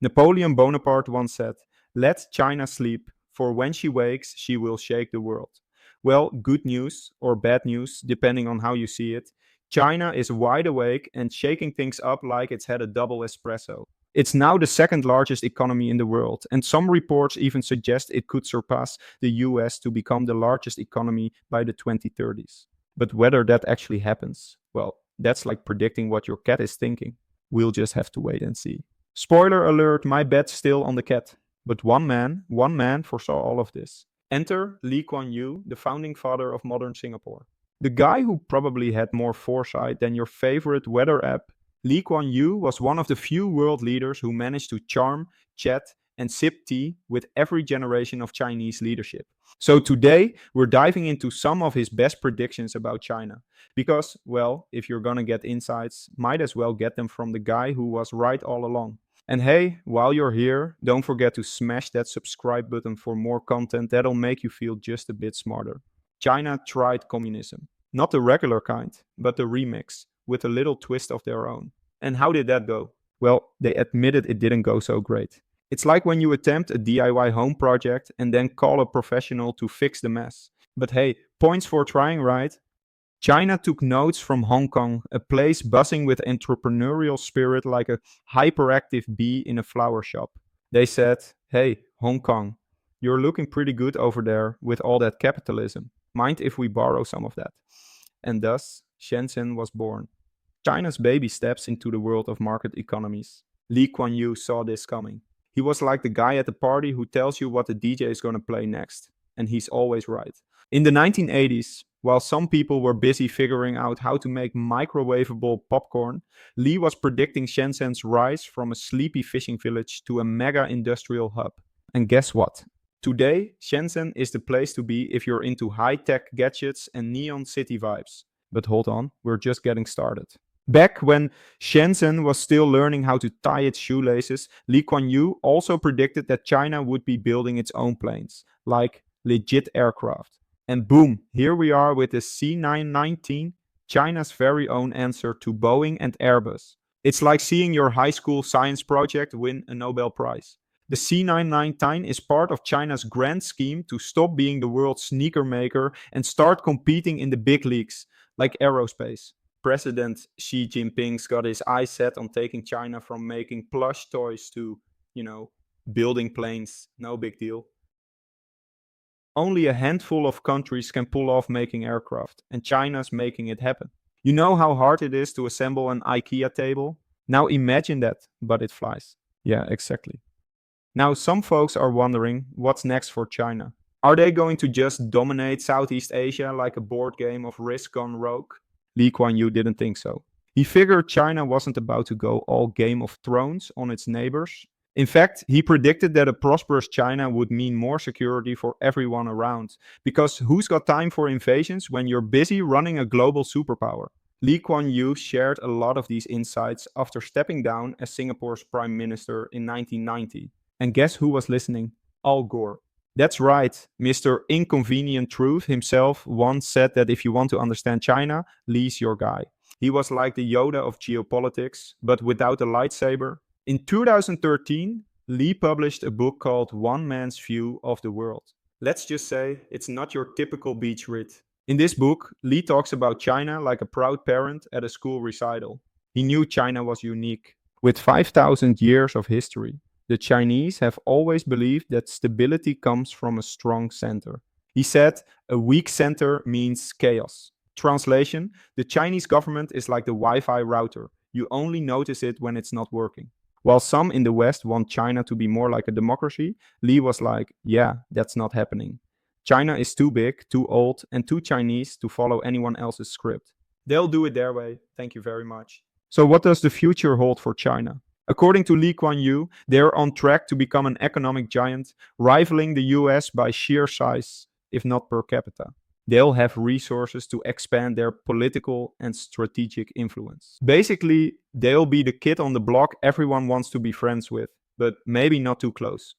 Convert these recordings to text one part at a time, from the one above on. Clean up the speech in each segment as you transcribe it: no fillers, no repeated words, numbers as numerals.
Napoleon Bonaparte once said, "Let China sleep, for when she wakes, she will shake the world." Well, good news or bad news, depending on how you see it. China is wide awake and shaking things up like it's had a double espresso. It's now the second largest economy in the world, and some reports even suggest it could surpass the US to become the largest economy by the 2030s. But whether that actually happens, well, that's like predicting what your cat is thinking. We'll just have to wait and see. Spoiler alert, my bet's still on the cat. But one man foresaw all of this. Enter Lee Kuan Yew, the founding father of modern Singapore. The guy who probably had more foresight than your favorite weather app. Lee Kuan Yew was one of the few world leaders who managed to charm, chat, and sip tea with every generation of Chinese leadership. So today, we're diving into some of his best predictions about China. Because, well, if you're gonna get insights, might as well get them from the guy who was right all along. And hey, while you're here, don't forget to smash that subscribe button for more content that'll make you feel just a bit smarter. China tried communism. Not the regular kind, but the remix, with a little twist of their own. And how did that go? Well, they admitted it didn't go so great. It's like when you attempt a DIY home project and then call a professional to fix the mess. But hey, points for trying, right? China took notes from Hong Kong, a place buzzing with entrepreneurial spirit like a hyperactive bee in a flower shop. They said, "Hey, Hong Kong, you're looking pretty good over there with all that capitalism. Mind if we borrow some of that?" And thus, Shenzhen was born. China's baby steps into the world of market economies. Lee Kuan Yew saw this coming. He was like the guy at the party who tells you what the DJ is going to play next. And he's always right. In the 1980s, while some people were busy figuring out how to make microwavable popcorn, Lee was predicting Shenzhen's rise from a sleepy fishing village to a mega industrial hub. And guess what? Today, Shenzhen is the place to be if you're into high-tech gadgets and neon city vibes. But hold on, we're just getting started. Back when Shenzhen was still learning how to tie its shoelaces, Lee Kuan Yew also predicted that China would be building its own planes, like legit aircraft. And boom, here we are with the C919, China's very own answer to Boeing and Airbus. It's like seeing your high school science project win a Nobel Prize. The C919 is part of China's grand scheme to stop being the world's sneaker maker and start competing in the big leagues, like aerospace. President Xi Jinping's got his eyes set on taking China from making plush toys to, building planes. No big deal. Only a handful of countries can pull off making aircraft, and China's making it happen. You know how hard it is to assemble an IKEA table? Now imagine that, but it flies. Yeah, exactly. Now, some folks are wondering what's next for China. Are they going to just dominate Southeast Asia like a board game of Risk gone rogue? Lee Kuan Yew didn't think so. He figured China wasn't about to go all Game of Thrones on its neighbors. In fact, he predicted that a prosperous China would mean more security for everyone around. Because who's got time for invasions when you're busy running a global superpower? Lee Kuan Yew shared a lot of these insights after stepping down as Singapore's prime minister in 1990. And guess who was listening? Al Gore. That's right, Mr. Inconvenient Truth himself once said that if you want to understand China, Lee's your guy. He was like the Yoda of geopolitics, but without a lightsaber. In 2013, Lee published a book called One Man's View of the World. Let's just say it's not your typical beach read. In this book, Lee talks about China like a proud parent at a school recital. He knew China was unique, with 5,000 years of history. The Chinese have always believed that stability comes from a strong center. He said, a weak center means chaos. Translation, the Chinese government is like the Wi-Fi router. You only notice it when it's not working. While some in the West want China to be more like a democracy, Lee was like, yeah, that's not happening. China is too big, too old, and too Chinese to follow anyone else's script. They'll do it their way. Thank you very much. So what does the future hold for China? According to Lee Kuan Yew, they're on track to become an economic giant, rivaling the US by sheer size, if not per capita. They'll have resources to expand their political and strategic influence. Basically, they'll be the kid on the block everyone wants to be friends with, but maybe not too close,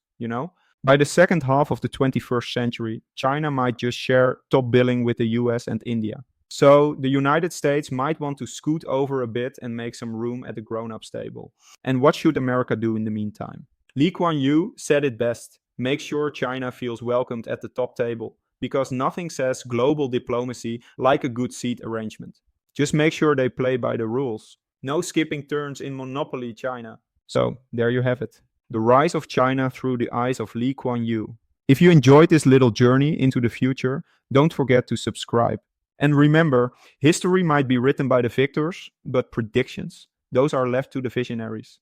By the second half of the 21st century, China might just share top billing with the US and India. So the United States might want to scoot over a bit and make some room at the grown up table. And what should America do in the meantime? Lee Kuan Yew said it best: make sure China feels welcomed at the top table, because nothing says global diplomacy like a good seat arrangement. Just make sure they play by the rules. No skipping turns in Monopoly China. So, there you have it. The rise of China through the eyes of Lee Kuan Yew. If you enjoyed this little journey into the future, don't forget to subscribe. And remember, history might be written by the victors, but predictions, those are left to the visionaries.